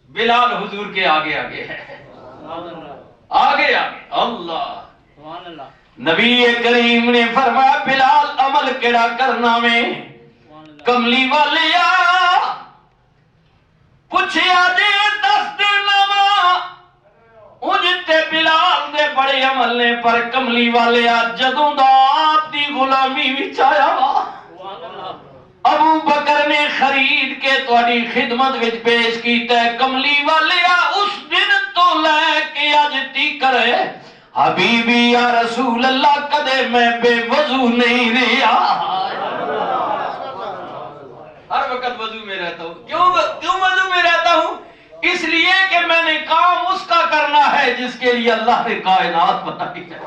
بلال حضور کے آگے آگے ہے، آگے آگے اللہ۔ نبی کریم نے فرمایا بلال عمل کیڑا کرنا میں؟ کملی والے پوچھیا جے دس دینا وا اجتے بلال دے بڑے عمل نے، پر کملی والے جدوں دا آپ دی غلامی وچ آیا وا ابو بکر نے خرید کے تہاڈی خدمت وچ پیش کیتا ہے، کملی والے اس دن تو لے کے اج تیکر حبیبی یا رسول اللہ کدے میں بے وضو نہیں رہا، ہر وقت وضو میں رہتا ہوں۔ کیوں وضو میں رہتا ہوں؟ اس لیے کہ میں نے کام اس کا کرنا ہے جس کے لیے اللہ نے کائنات بنائی ہے۔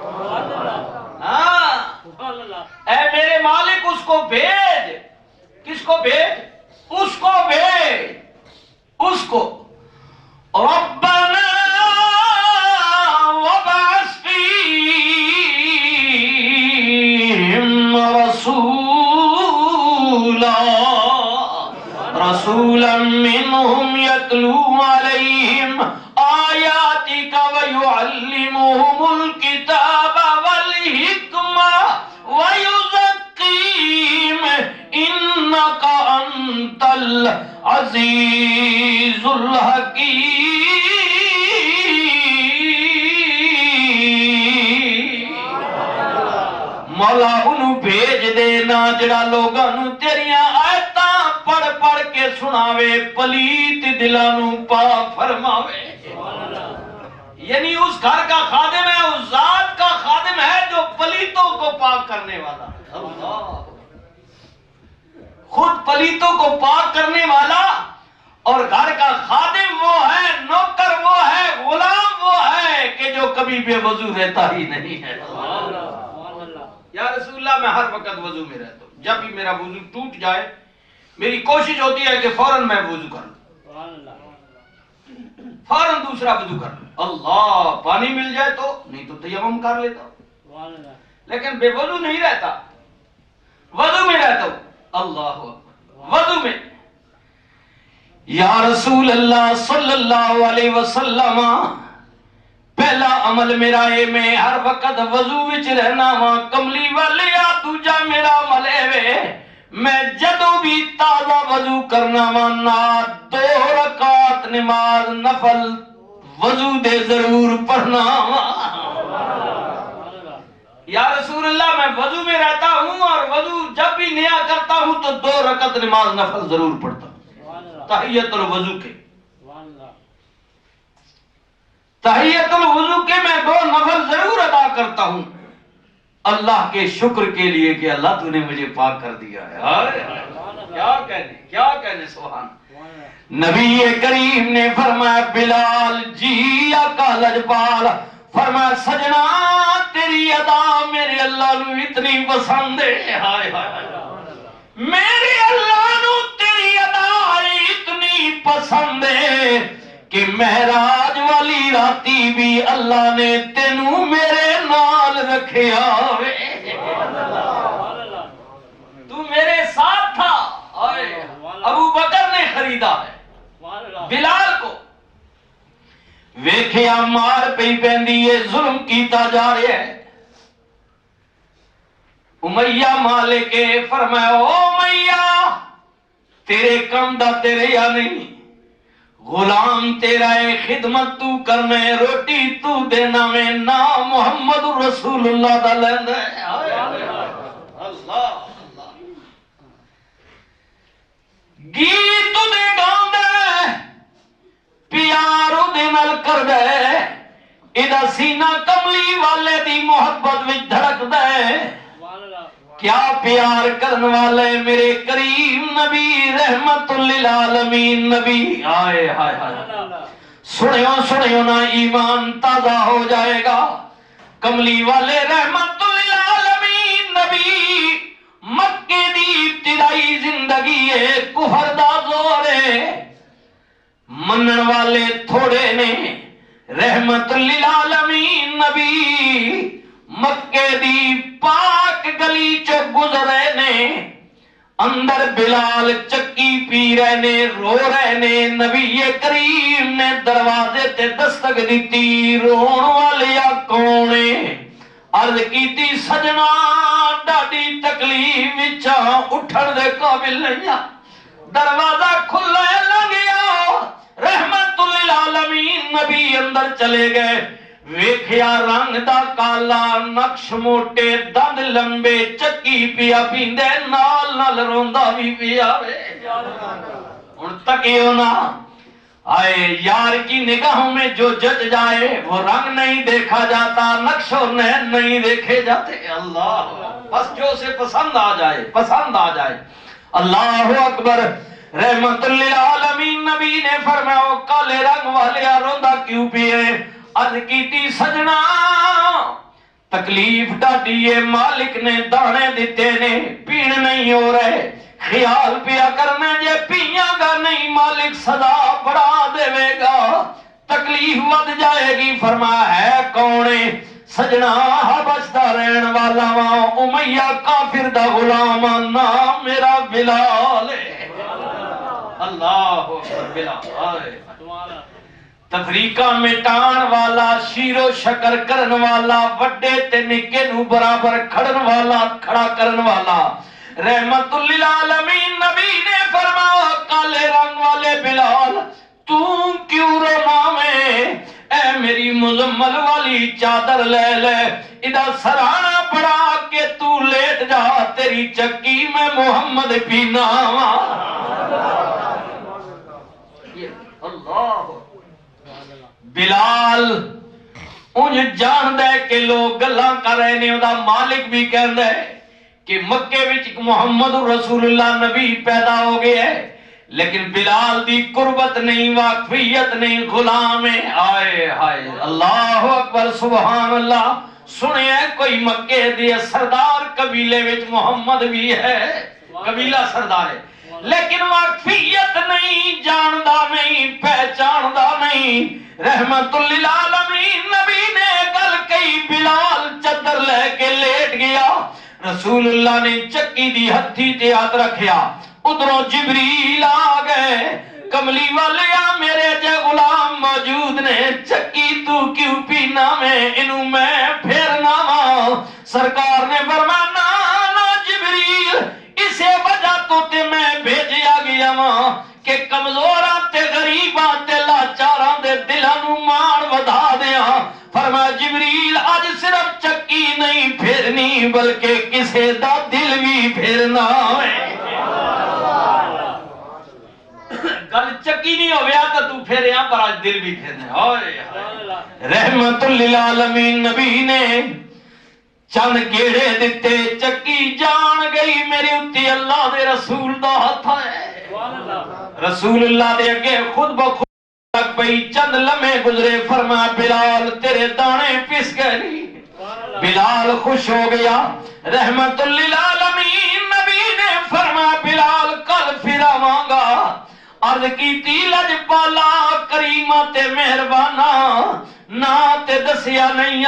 ہاں اے میرے مالک اس کو بھیج، کس کو بھیج؟ اس کو بھیج، اس کو۔ ربنا وابعث فیہم رسولا منہم یتلو علیہم آیاتک ویعلمہم الکتاب والحکمہ ویزکیہم انک انت العزیز الحکیم۔ مولا انہوں بھیج دینا جڑا لوگانوں تیریاں آیتاں پڑھ پڑھ کے سناوے، پلیت دلانوں پاک فرماوے۔ یعنی اس گھر کا خادم ہے، اس ذات کا خادم ہے جو پلیتوں کو پاک کرنے والا ہے۔ اللہ خود پلیتوں کو پاک کرنے والا، اور گھر کا خادم وہ ہے، نوکر وہ ہے، غلام وہ ہے کہ جو کبھی بے وضو رہتا ہی نہیں ہے۔ یا رسول اللہ میں ہر وقت وضو میں رہتا ہوں، جب بھی میرا وضو ٹوٹ جائے میری کوشش ہوتی ہے کہ فوراً میں وضو کر لوں، فوراً دوسرا وضو کر لوں۔ اللہ پانی مل جائے تو، نہیں تو تیمم کر لیتا ہوں، لیکن بے وضو نہیں رہتا، وضو میں رہتا ہوں۔ اللہ وضو میں۔ یا رسول اللہ صلی اللہ علیہ وسلم پہلا عمل میرا ہے میں ہر وقت وضو وچ رہنا وا، کملی والے دوجا میرا عمل ہے میں جدوں بھی تازہ وضو کرنا وا نا 2 رکعت نماز نفل وضو دے ضرور پڑھنا وا۔ یا رسول اللہ میں وضو میں رہتا ہوں اور وضو جب بھی نیا کرتا ہوں تو 2 رکعت نماز نفل ضرور پڑھتا ہوں، تحیت الوضو کے، تحیت الوضو کے میں 2 نفل ضرور ادا کرتا ہوں اللہ کے شکر کے لیے کہ اللہ تو نے مجھے پاک کر دیا ہے۔ کیا کہنے سبحان۔ نبی کریم نے فرمایا بلال جی آقا لجپال فرمایا سجنا تیری ادا میرے اللہ نو اتنی پسند ہے، میرے اللہ نو تیری ادا اتنی پسند ہے کہ معراج والی راتی بھی اللہ نے تینوں میرے نال رکھیا ہوئے، تو میرے ساتھ تھا۔ ابو بکر نے خریدا ہے بلال کو، ویکھیا مار پئی پیندی ہے، ظلم کیتا جا رہا ہے۔ امیہ مالک فرمایا او امیہ تیرے کم دا تیرے یا نہیں، غلام تیرا ہے، خدمت تو کرنا ہے، روٹی تو دینا میں، نام محمد رسول اللہ دا لیندہ ہے۔ اللہ گیت دے گاؤں دے پیارو دے نل کر دے، ادھا سینہ کملی والے دی محبت وچ دھڑک دے، کیا پیار کرن والے میرے کریم نبی رحمت للعالمین نبی۔ آئے ہائے ہائے سنیو نا ایمان تازہ ہو جائے گا۔ کملی والے رحمت للعالمین نبی مکے دی ابتدائی زندگی ہے، کفر دا زور ہے، منن والے تھوڑے نے، رحمت للعالمین نبی مکے دی پاک گلی چو گزرے نے، اندر بلال چکی پی رہے نے، رو رہے نے، نبی کریم دروازے تے دستک دیتی رون والیا کونے عرض کیتی سجنا ڈاڈی تکلیف وچاں اٹھن دے قابل نہیں دروازہ کھلا لگیا رحمت للعالمین نبی اندر چلے گئے ویکھیا رنگ دا کالا نقش موٹے دند لمبے چکی پیا پیندے نال نال روندا بھی پیا ہن تکیو نا آئے یار کی نگاہوں میں جو جج جائے وہ رنگ نہیں دیکھا جاتا نقش و نین نہیں دیکھے جاتے اللہ بس جو سے پسند آ جائے اللہ اکبر رحمت للعالمین نبی نے فرمایا کالے رنگ والے روندا کیوں پیے عرض کیتی سجنا تکلیف ڈاڈی مالک نے دانے دیتے نے پین نہیں ہو رہے خیال پیا کرنا جے پیاں گا نہیں مالک سزا بڑھا دے گا تکلیف ود جائے گی فرمایا ہے کونے سجنا حبش دا رہن والا وا امیہ کافر دا غلام نام میرا بلال ہے اللہ اکبر بلال تفریقہ مٹان والا شیر و شکر کرن والا وڈے تے نکے نو برابر کھڑن والا کھڑا کرن والا رحمت للعالمین نبی نے فرمایا کالے رنگ والے بلال تو کیوں رونا میں اے میری مزمل والی چادر لے لے ادا سرانا پڑا کے تو لیٹ جا تیری چکی میں محمد پینا اللہ بلال انج جان دے کہ لوگ گلاں کر رہے نے دا مالک بھی کہندا ہے کہ مکے وچ محمد رسول اللہ نبی پیدا ہو گئے ہے لیکن بلال دی قربت نہیں واقفیت نہیں غلام ہے آئے ہائے اللہ اکبر سبحان اللہ سنے کوئی مکے دی سردار قبیلے وچ محمد بھی ہے قبیلہ سردار ہے لیکن واقفیت نہیں جاندا نہیں پہچاندا نہیں رحمت للعالمین نبی نے گل کئی بلال چادر لے کے لیٹ گیا رسول اللہ نے چکی دی ہتھی تے ہاتھ رکھیا ادھروں جبریل آ گئے کملی والے میرے جے غلام موجود نے چکی تو کیوں پینا میں انہوں میں پھیرنا وا سرکار نے فرمایا نا جبریل اسے وجہ تو تے میں بھیجیا گیا وا کہ کمزوراں تے غریباں تے لاچاراں دے دلاں نو مان ودا دیاں فرمایا جبریل آج صرف چکی نہیں پھیرنی بلکہ کسے دا دل بھی پھیرنا ہے گل چکی نہیں ہو گیا تو پھیریا پر آج دل بھی پھیرنے رحمت للعالمین نبی نے چند گیڑے دیتے چکی جان گئی میری اتی اللہ دے رسول دا ہاتھ ہے رسول اللہ دے اگے خود بخود تک بھئی چند لمحے گزرے فرمایا بلال تیرے دانے پس گئے بلال خوش ہو گیا رحمت للعالمین نبی نے فرمایا بلال کل پھر آواں گا عرض کیتی لج پالا کریمہ تے مہربانا نا تے دسیا نہیں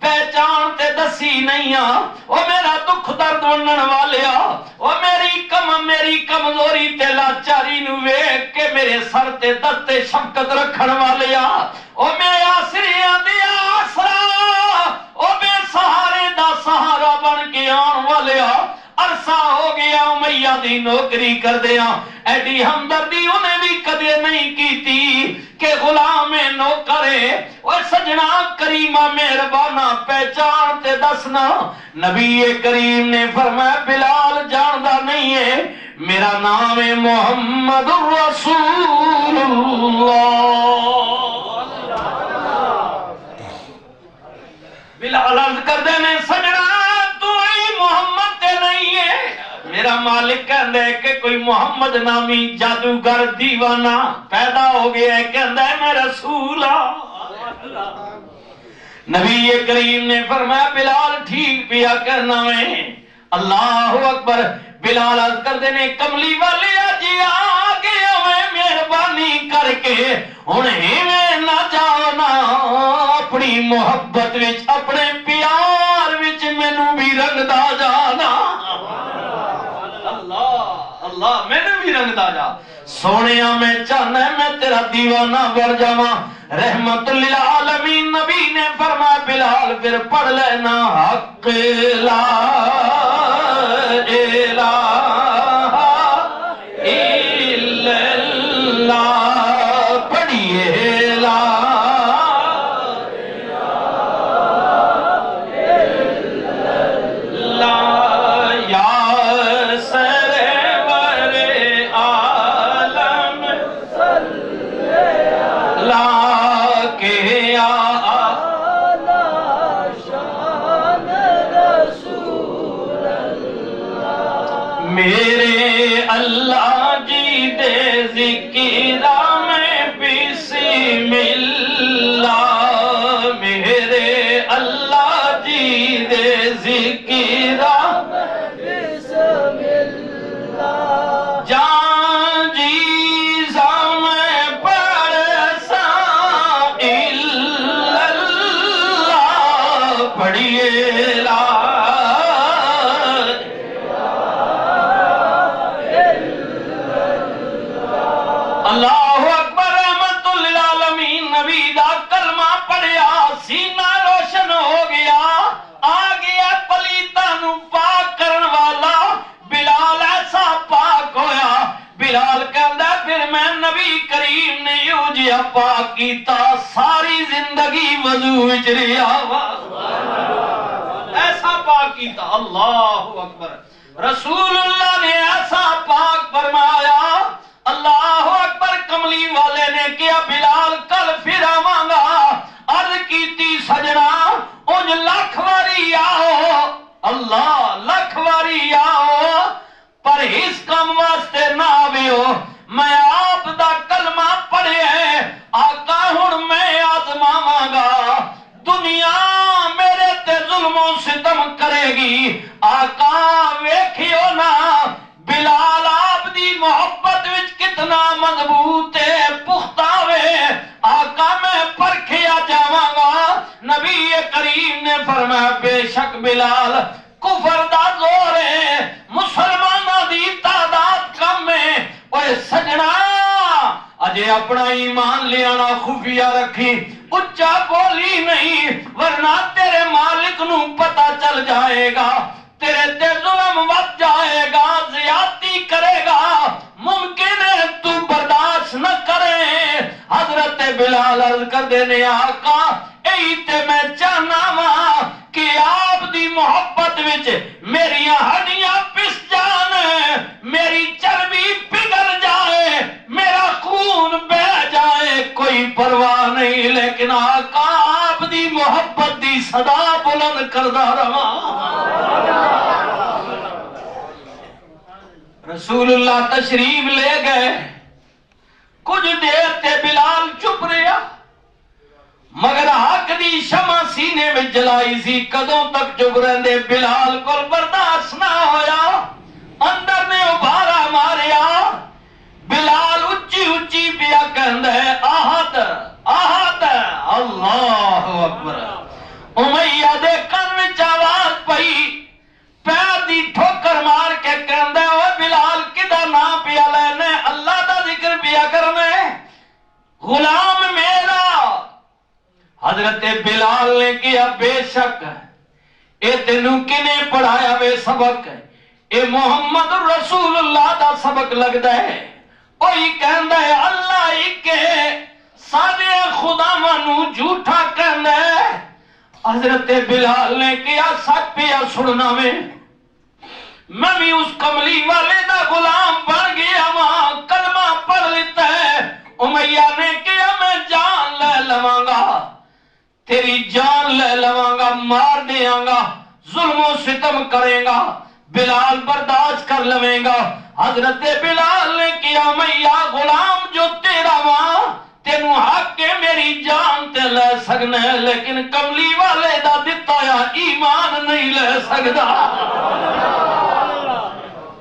پہچان تے دسی نہیں او میرا دکھ درد ونن والیا او میری کمزوری تے لاچاری نو ویکھ کے میرے سر تے دست تے شفقت رکھن والیا او میرے آسریاں دی آسرا او بے سہارے دا سہارا بن کے آن والیا عرصہ ہو گیا امیہ دی نوکری کر دیا ایڈی ہمدردی انہیں بھی کدے نہیں کیتی کہ غلام نوکرے اور سجنا کریمہ مہربانہ پہچان تے دسنا نبی کریم نے فرمایا بلال جاندہ نہیں ہے میرا نام ہے محمد الرسول اللہ بلال عرض کر دینے سجنا تو ہی محمد تے نہیں ہے میرا مالک کہندہ ہے کہ کوئی محمد نامی جادوگر دیوانہ پیدا ہو گیا ہے کہندہ ہے میں رسول نبی کریم نے فرمایا بلال ٹھیک پیا کرنا میں اللہ اکبر بلال عرض کر دینے کملی والے آجی آگے میں مہربانی کر کے انہیں میں نہ جانا اپنی محبت وچ اپنے پیار وچ میں نو بھی رنگ دا جانا اللہ میں نے بھی رنگ دا جا سونیا میں چاہنا میں تیرا دیوانہ بن جاواں رحمت للعالمین نبی نے فرمایا بلال پھر پڑھ لینا حق لا الہ الا اللہ پڑھیے لا میرے اللہ جی دے ذکرہ میں بسم اللہ میرے اللہ جی دے ذکرہ میں بسم اللہ جان جی میں پڑھ سا الا اللہ پڑھیے لا اللہ اکبر رحمت للعالمین نبی دا کلمہ پڑھیا سینہ روشن ہو گیا آ گیا پلیتا نو پاک کرن والا بلال ایسا پاک ہویا بلال کہندا پھر میں نبی کریم نے یوں جیا پاک کیتا ساری زندگی وضو وچ رہیا ایسا پاک کیتا اللہ اکبر رسول اللہ نے ایسا پاک فرمایا اللہ اکبر کملی والے نے کیا بلال کل پھر آواں گا عرض کیتی سجنا انج لکھ واری آؤ اللہ لکھ واری آؤ پر اس کام واسطے نہ آویو میں آپ دا کلمہ پڑھے آقا ہن میں آزماواں گا دنیا میرے تے ظلم و ستم کرے گی آقا ویکھیو نا بلال آپ دی محبت وچ کتنا مضبوط ہے پختہ وے آقا میں پرکھیا جاواں گا نبی کریم نے فرمایا بے شک بلال کفر دا زور ہے مسلمانوں دی تعداد کم ہے اوے سجنا اجے اپنا ایمان لیانا خفیہ رکھی اچھا بولی نہیں ورنہ تیرے مالک نو پتہ چل جائے گا تیرے تے ظلم ود جائے گا زیادتی کرے گا ممکن ہے تو برداشت نہ کرے حضرت بلال عرض کر دینے آقا اے تے میں چاہنا وا کہ آپ دی محبت وچ میری ہڈیاں پس جان میری چربی پگھل جائے میرا خون بہ جائے کوئی پرواہ نہیں لیکن آقا آپ دی محبت دی صدا بلند کردہ رہا رسول اللہ تشریف لے گئے کچھ دیر تے بلال چپ رہا مگر حق دی شمع سینے میں جلائی سی کدوں تک چپ رہندے بلال کو برداشت نہ ہویا اندر نے ابھارا ماریا بلال اچھی اچھی پیا کہندا ہے احد احد اللہ اکبر امیہ دے کن وچ آواز پئی پیر دی ٹھوکر مار کے کہندا ہے اوے بلال کدا نام پیا لینے اللہ دا ذکر پیا کرنے غلام میرا حضرت بلال نے کیا بے شک اے تینوں کنے پڑھایا وے سبق اے محمد رسول اللہ دا سبق لگدا ہے اوہی کہندا ہے اللہ ایک سارے خداواں نو جھوٹا کہندا ہے حضرت بلال نے کیا سچ پیا سننا میں بھی اس کملی والے دا غلام بن گیا وہاں کلمہ پڑھ لیتا ہے امیہ نے کیا میں جان لے لواں گا تیری جان لے لواں گا مار دیاں گا ظلم و ستم کرے گا بلال برداشت کر لویں گا حضرت بلال نے کیا امیہ غلام جو تیرا وہاں تینوں حق کے میری جان تے لے سکنا ہے لیکن کملی والے دا دتا یا ایمان نہیں لے سکتا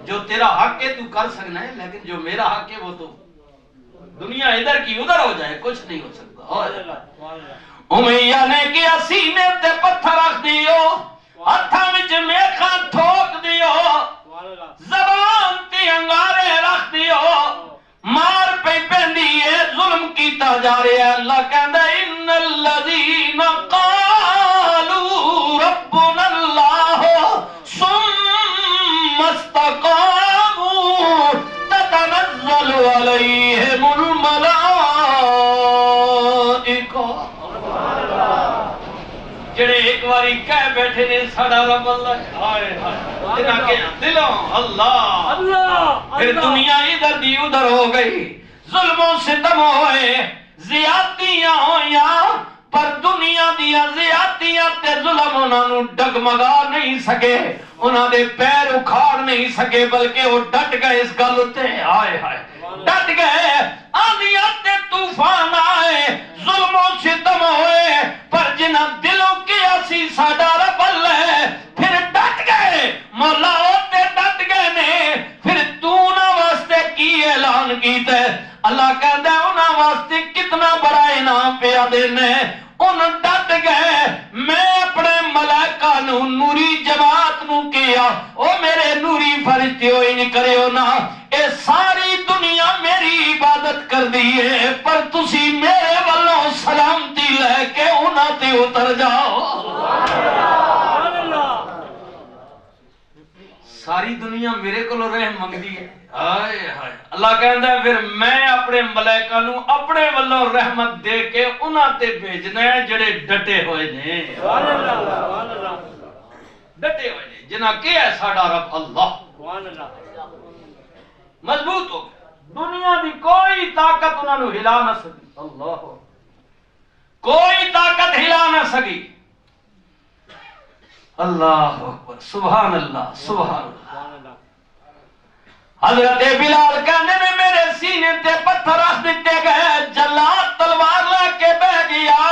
جو تیرا حق ہے تو کر سکنا ہے لیکن جو میرا حق ہے وہ تو دنیا ادھر کی ادھر ہو جائے کچھ نہیں ہو سکتا امیہ نے کیا سینے تے پتھر رکھ دیو ہتھاں وچ میخاں ٹھوک دیو زبان تے انگارے رکھ دیو مار پہ پیندی ہے، ظلم کیتا جا رہا ہے۔ اللہ کہندا ان الذین قالوا ربنا اللہ ثم استقاموا تتنزل علیہم الملائکہ، جڑے ایک باری کہہ بیٹھے نے ساڈا رب اللہ ہے، ہائے ہائے، جنہاں کے دلوں اللہ پھر دنیا ادھر دی ادھر ہو گئی، ظلم و ستم ہوئے، زیادتیاں ہویاں، پر دنیا دیا زیادتیاں تے ظلم انہاں نو ڈگمگا نہیں سکے، انہاں دے پیر اکھاڑ نہیں سکے، بلکہ وہ ڈٹ گئے اس گل تے، ہائے ہائے ڈٹ گئے، آندیاں تے طوفان آئے، ظلم و ستم ہوئے، پر جنہاں دلوں کی اسی ساڈا رب اللہ ہے، پھر ڈٹ گئے، مولا تے ڈٹ گئے نے، پھر تو نہ واسطے کی اعلان کیتا ہے، اللہ کہتا ہے انہاں واسطے کتنا بڑا انعام پیا دینے، ان ڈٹ گئے، میں اپنے ملائکہ نو نوری جماعت نو کیا، او میرے نوری فرشتے ہوئی نہیں کرے ہو نا، اے ساری دنیا میری عبادت کر دیئے، پر تسی میرے والوں سلامتی لے کے انہاں تے اتر جاؤ۔ ساری دنیا میرے کو رحم منگدی ہے، ہائے ہائے، اللہ کہندا ہے پھر میں اپنے ملائکہ نو اپنے والوں رحمت دے کے انہاں تے بھیجنا ہے جڑے ڈٹے ہوئے نے، ڈٹے ہوئے نے، جنہاں کہ ہے ساڈا رب اللہ مضبوط ہو گئے، دنیا دی کوئی طاقت انہاں نو ہلا نہ سکی، اللہ کوئی طاقت ہلا نہ سکی، اللہ اکبر، سبحان اللہ سبحان اللہ۔ حضرت بلال کہنے میں میرے سینے تے پتھر رکھ دیتے گئے، جلاد تلوار لے کے بہ گیا،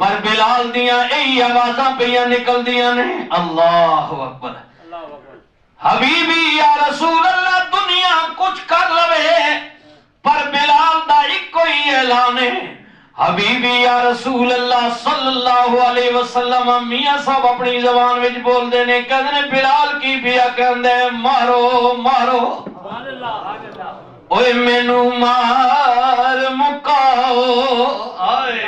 پر بلال دیاں ای آوازاں پیاں نکل دیاں نے، اللہ اکبر، حبیبی یا رسول اللہ دنیا کچھ کر لوے، پر بلال دا ایک کوئی اعلان ہے، حبیبی یا رسول اللہ صلی اللہ علیہ وسلم، میاں صاحب اپنی زبان وچ بول دینے، کہنے بلال کی پیا کہندے مارو مارو، اوے مینو مار مکاؤ، آئے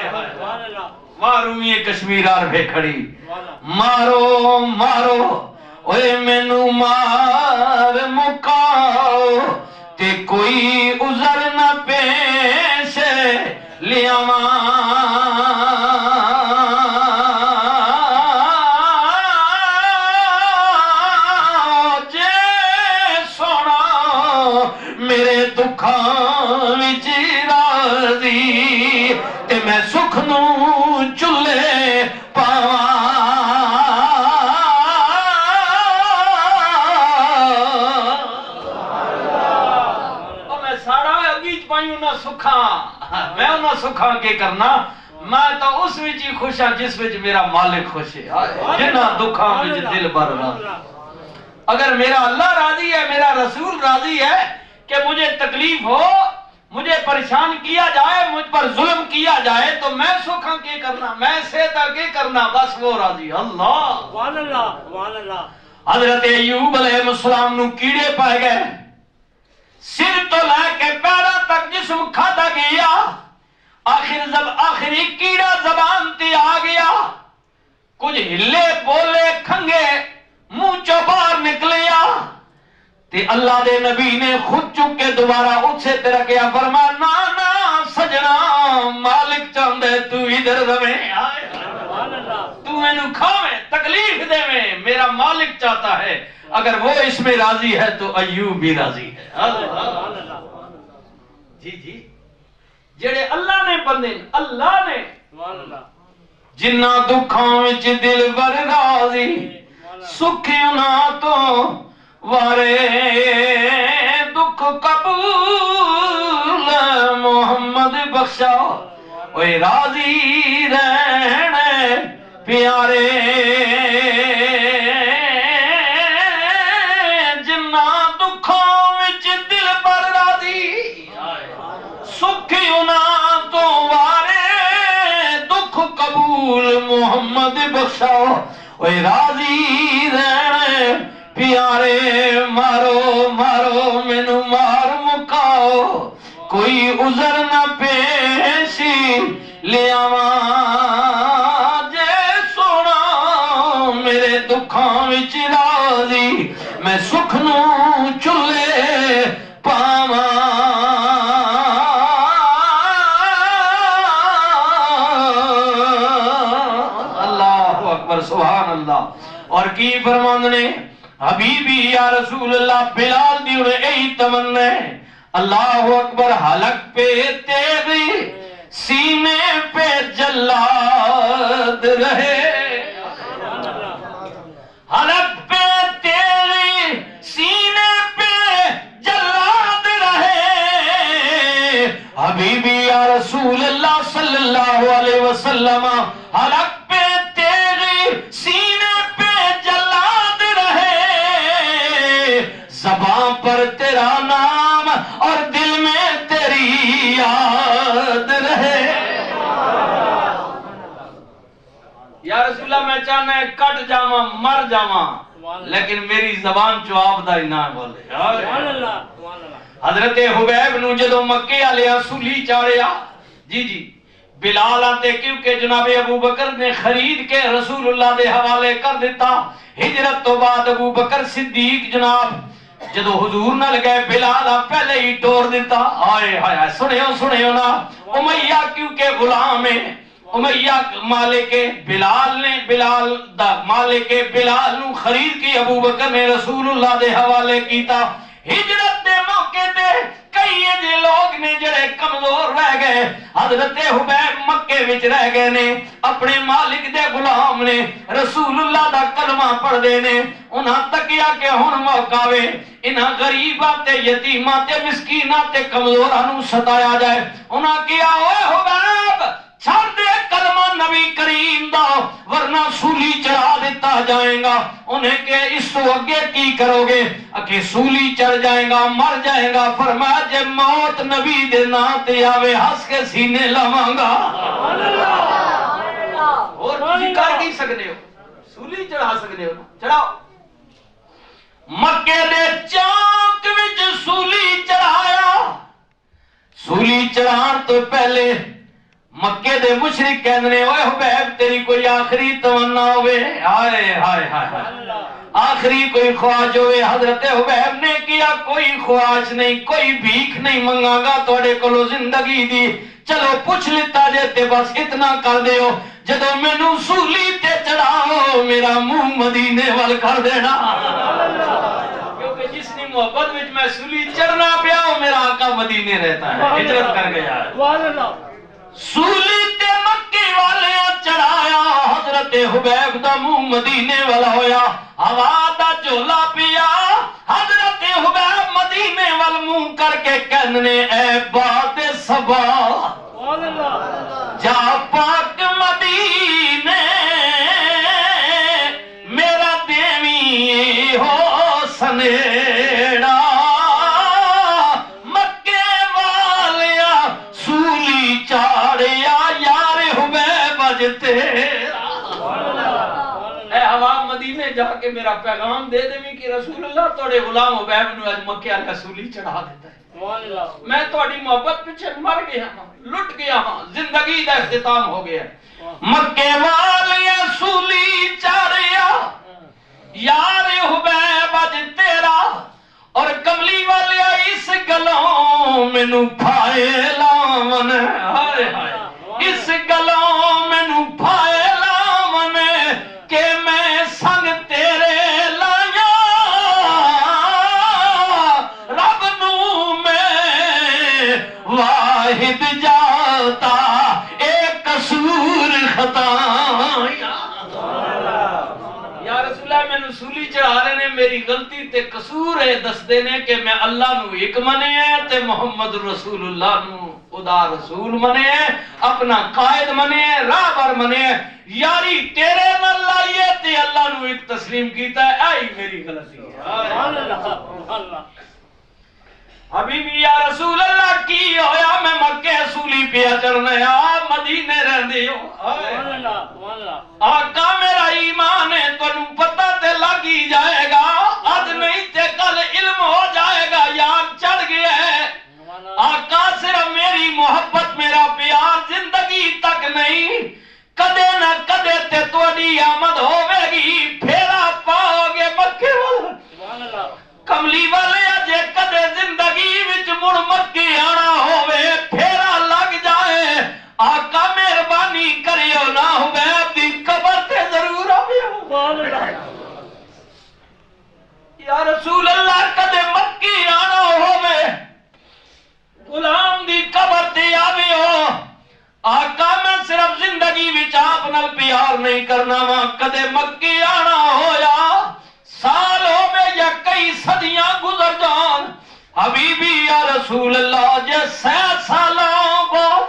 مارو یہ کشمیر آر پہ کھڑی، مارو مارو، اوے مینو مار مکاؤ، تے کوئی عذر نہ پیش لیا جے سونا میرے دکھاں وچ راضی، تے میں سکھ نو چلے پاواں، میں انہاں سکھاں کے کرنا، میں تو اس وچ ہی خوش ہاں جس وچ میرا مالک خوش ہے، جنہ دکھاں وچ دل بھر راضی۔ اگر میرا اللہ راضی ہے، میرا رسول راضی ہے کہ مجھے تکلیف ہو، مجھے پریشان کیا جائے، مجھ پر ظلم کیا جائے، تو میں سکھاں کے کرنا، میں سیتا کے کرنا، بس وہ راضی اللہ۔ حضرت ایوب علیہ السلام نو کیڑے پائے گئے، سر تو لے کے پیروں تک جسم کھادا گیا، آخری کیڑا زبان تے آ گیا، کچھ ہلے بولے کھنگے منہ چو باہر نکلیا، تے اللہ دے نبی نے خود چک کے دوبارہ اسے تے رکھیا، فرمایا نا نا سجنا مالک چاہندے تو ادھر رویں، تو اینو کھاویں تکلیف دے میں، میرا مالک چاہتا ہے، اگر وہ اس میں راضی ہے تو ایوب بھی راضی ہے۔ جی جی، جڑے اللہ نے بندے، اللہ نے جنہ دکھاں وچ دل بر راضی، سکھیاں تو وارے دکھ قبول محمد بخشا، اوے راضی رہنے پیارے، جنہ دکھاں وچ دل بر راضی، سکھیاں تو وارے دکھ قبول محمد بخشا، اوے راضی رہنے پیارے، مارو مارو مینو مار مکاؤ، کوئی عذر نہ پیش لے آواں جے سونا میرے دکھاں وچ راضی میں سکھ نو چلے پاواں اللہ اکبر سبحان اللہ اور کی فرمان نے حبیبی یا رسول اللہ بلال دی انہیں ای تمنا ہے اللہ اکبر حلق پہ تیری سینے پہ جلاد رہے حلق پہ تیری سینے پہ جلاد رہے حبیبی یا رسول اللہ صلی اللہ علیہ وسلم حلق پہ تیری سینے پہ جلاد رہے زبان پر تیرا نام اور دل میں تیری یاد رہے یا رسول اللہ میں چاہنا ہے کٹ جاواں مر جاواں لیکن میری زبان چواب دا ہی نہ بولے حضرت حبیب نو جدو مکے والے سولی چاڑیا جی بلال آتے کیونکہ جناب ابو بکر نے خرید کے رسول اللہ دے حوالے کر دیتا ہجرت تو بعد ابو بکر صدیق جناب جدو حضور نہ لگے بلال پہلے ہی ٹور دیتا آئے آئے سنیو نا امیہ کیونکہ غلام ہے امیہ مالک بلال نے بلال دا مالک بلال نو خرید کی ابو بکر نے رسول اللہ دے حوالے کیتا ہجرت دے موقع تے کئی جے لوگ نے جڑے کمزور رہ گئے حضرت حبیب مکے وچ رہ گئے نے اپنے مالک دے غلام نے رسول اللہ دا کلمہ پڑھ دے نے انہاں تکیا کہ ہن موقع وے انہاں غریباں تے یتیماں تے مسکیناں تے کمزوراں نو ستایا جائے انہاں کیا اوے حبیب چھڑ دے کلمہ نبی کریم دا ورنہ سولی چڑھا دیتا جائے گا انہیں کہ اس تو اگے کی کرو گے کہ سولی چڑھ جائے گا مر جائے گا فرمایا جے موت نبی دے ناتے آوے ہس کے سینے لواں گا اور تسی کر کی سکنے ہو سولی چڑھا سکنے ہو چڑھاؤ مکے دے چوک وچ سولی چڑھایا سولی چڑھان تو پہلے مکے دے مشرک کہندے اوے حبیب تیری کوئی آخری تمنا ہوئے ہائے ہائے ہائے آخری کوئی خواہش ہوئے حضرت حبیب نے کیا کوئی خواہش نہیں کوئی بھیک نہیں منگا گا توڑے کلو زندگی دی چلو پوچھ لیتا جیتے بس اتنا کر دے ہو جدو میں نو سولی تے چڑھاؤ میرا منہ مدینے وال کر دینا کیونکہ جس نے محبت وچ میں سولی چڑھنا پیا ہوں میرا آقا مدینے رہتا ہے ہجرت کر گیا ہے سولی تے مکے والے چڑھایا حضرت حبیب دا منہ مدینے والا ہویا ہوا دا جھولا پیا حضرت حبیب مدینے وال منہ کر کے کہنے اے باد صبا جا پاک مدینے میرا دیوی ہو سنیڑا اے ہوا مدینے جا کے میرا پیغام دے دے کہ رسول اللہ توڑے غلام حبیب نو اج مکے والا سولی چڑھا دیتا ہے میں توڑی محبت پیچھے مر گیا ہاں لٹ گیا ہاں زندگی دا اختتام ہو گیا مکے والا سولی چڑھیا یار حبیب اج تیرا اور کملی والیا اس گلوں مینوں پھائے لاون ہائے ہائے اس گلوں مینوں پھائے لاون کہ میں سنگ تیرے لایا رب نو میں واحد جاتا اے قصور خطا یا رسول اللہ میں سولی چڑھا رہے نے میری غلطی تے قصور ہے دس دینے کہ میں اللہ نو ایک منے ہیں تے محمد رسول اللہ نو خدا رسول منے ہیں اپنا قائد منے ہیں راہبر منے ہیں یاری تیرے نال لائیے تے اللہ نو ایک تسلیم کیتا ہے آئی میری غلطی ہے حبیبی یا رسول اللہ کی ہویا میں مکے سولی پیا چڑھنے مدینے رہندے ہو آقا میرا ایمان ہے تنوں پتہ تے لگ ہی جائے گا آج نہیں تے کل علم ہو جائے گا یار چڑھ گیا ہے آقا مہربانی کریو نا حبیب دی قبر تے ضرور آویو یا رسول اللہ کدے مکی آنا ہووے غلام دی قبر تے آویو آقا میں صرف زندگی وچ آپ نال پیار نہیں کرنا وا کدے مکی آنا ہویا سال ہووے یا کئی صدیاں گزر جان حبیبی یا رسول اللہ جے 100 سالاں بعد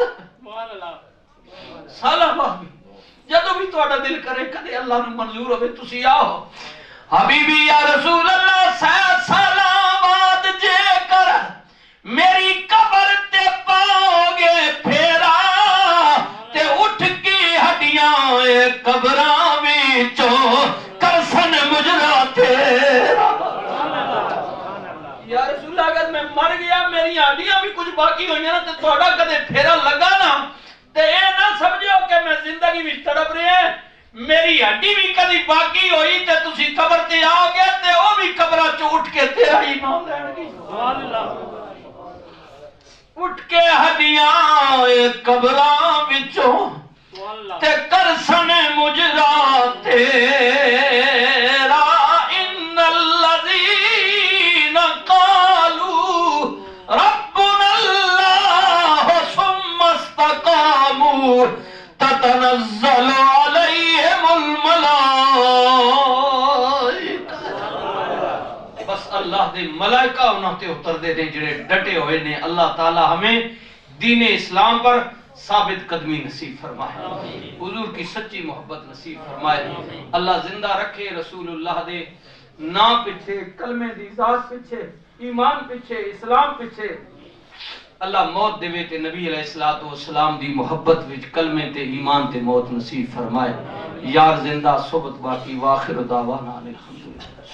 سالہ بعد جدو بھی تہاڈا دل کرے کدے اللہ نو منظور ہوے تسی آؤ حبیبی یا رسول اللہ 100 سالاں بعد جے کر میری قبر تے پاؤ گے پھیرا تے اٹھ کی ہڈیاں اے قبراں وچوں کرسن مجرا تیرا یا رسول اللہ اگر میں مر گیا میری ہڈیاں بھی کچھ باقی ہوئی نا تے تہاڈا کدے پھیرا لگا نا تے اے نہ سمجھو کہ میں زندگی وچ تڑپ رہے ہیں میری ہڈی بھی کدی باقی ہوئی تے تسی قبر تے آؤ گے تے او بھی قبراں چوں اٹھ کے تیرا ہی نام لین گی سبحان اللہ اٹھ کے ہڈیاں اے قبراں وچوں تے کرسن مجرا تیرا ان الذین قالوا ربنا اللہ ثم استقاموا تتنزل علیہم الملائکہ بس اللہ دے ملائکہ انہاں تے اتر دے دیں جڑے ڈٹے ہوئے نے اللہ تعالی ہمیں دین اسلام پر ثابت قدمی نصیب فرمائے حضور کی سچی محبت نصیب فرمائے اللہ زندہ رکھے رسول اللہ دے نام پیچھے کلمے دی ذات پیچھے ایمان پیچھے اسلام پیچھے اللہ موت دے تے نبی علیہ الصلوۃ والسلام دی محبت وچ کلمے تے ایمان تے موت نصیب فرمائے یار زندہ صحبت باقی واخر دعوانا الحمدللہ